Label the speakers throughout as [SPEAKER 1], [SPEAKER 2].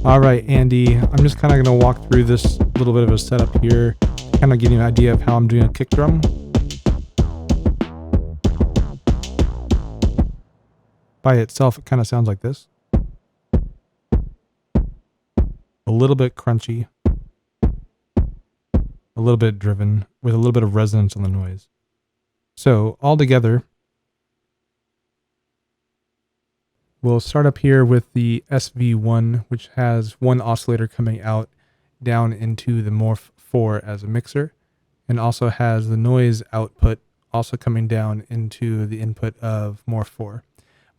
[SPEAKER 1] All right, Andy, I'm just kind of going to walk through this little bit of a setup here, kind of give you an idea of how I'm doing a kick drum. By itself, it kind of sounds like this. A little bit crunchy, a little bit driven, with a little bit of resonance on the noise. So all together, we'll start up here with the SV1, which has one oscillator coming out down into the Morph 4 as a mixer, and also has the noise output also coming down into the input of Morph 4.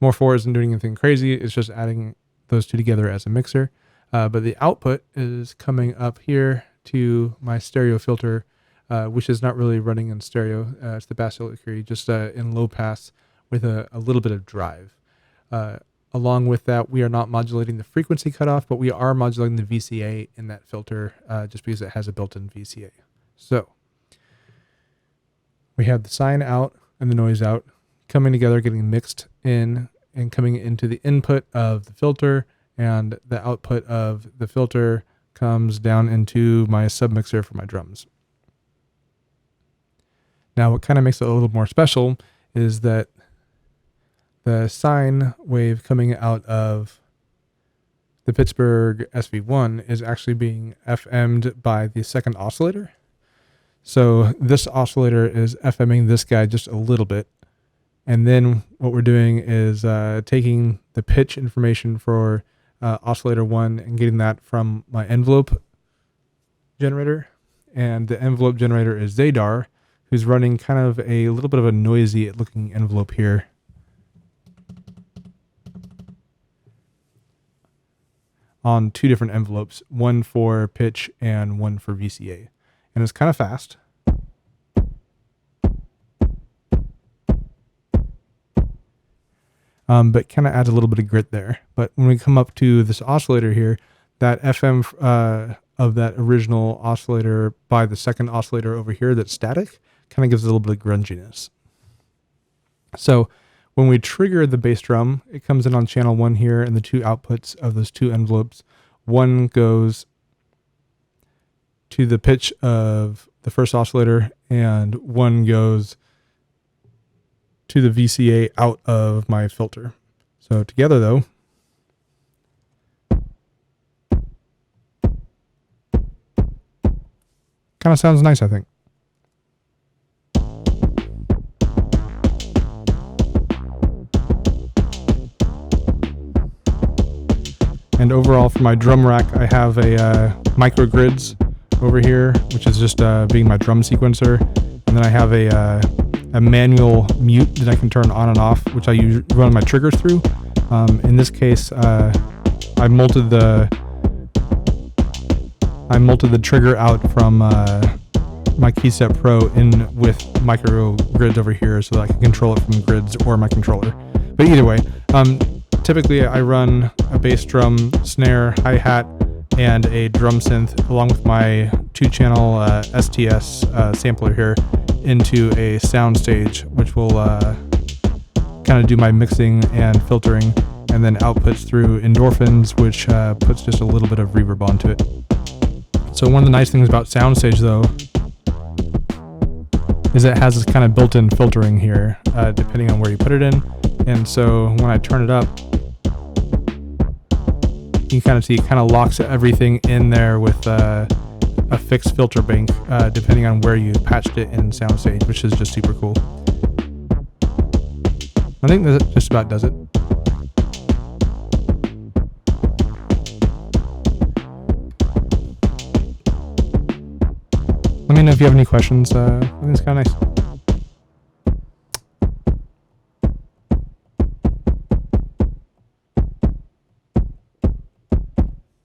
[SPEAKER 1] Morph 4 isn't doing anything crazy, it's just adding those two together as a mixer. But the output is coming up here to my stereo filter, which is not really running in stereo. It's the bass filter, just in low pass with a little bit of drive. Along with that, we are not modulating the frequency cutoff, but we are modulating the VCA in that filter just because it has a built-in VCA. So we have the sine out and the noise out coming together, getting mixed in and coming into the input of the filter, and the output of the filter comes down into my submixer for my drums. Now, what kind of makes it a little more special is that the sine wave coming out of the Pittsburgh SV1 is actually being FM'd by the second oscillator. So this oscillator is FMing this guy just a little bit. And then what we're doing is taking the pitch information for oscillator 1 and getting that from my envelope generator. And the envelope generator is Zadar, who's running kind of a little bit of a noisy looking envelope here. On two different envelopes, one for pitch and one for VCA. And it's kind of fast. But kind of adds a little bit of grit there. But when we come up to this oscillator here, that FM of that original oscillator by the second oscillator over here that's static kind of gives it a little bit of grunginess. So when we trigger the bass drum, it comes in on channel 1 here, and the two outputs of those two envelopes, one goes to the pitch of the first oscillator, and one goes to the VCA out of my filter. So together though, kind of sounds nice, I think. And overall for my drum rack, I have a microgrids over here, which is just being my drum sequencer. And then I have a manual mute that I can turn on and off, which I run my triggers through. In this case, I molted the trigger out from my KeySet Pro in with micro grids over here, so that I can control it from grids or my controller. But either way, typically I run a bass drum, snare, hi-hat, and a drum synth along with my 2-channel STS sampler here into a soundstage, which will kind of do my mixing and filtering, and then outputs through endorphins, which puts just a little bit of reverb onto it. So one of the nice things about soundstage though is it has this kind of built-in filtering here, depending on where you put it in. And so when I turn it up, you can kind of see it kind of locks everything in there with a fixed filter bank, depending on where you patched it in soundstage, which is just super cool. I think that just about does it. Let me know if you have any questions. I think it's kind of nice.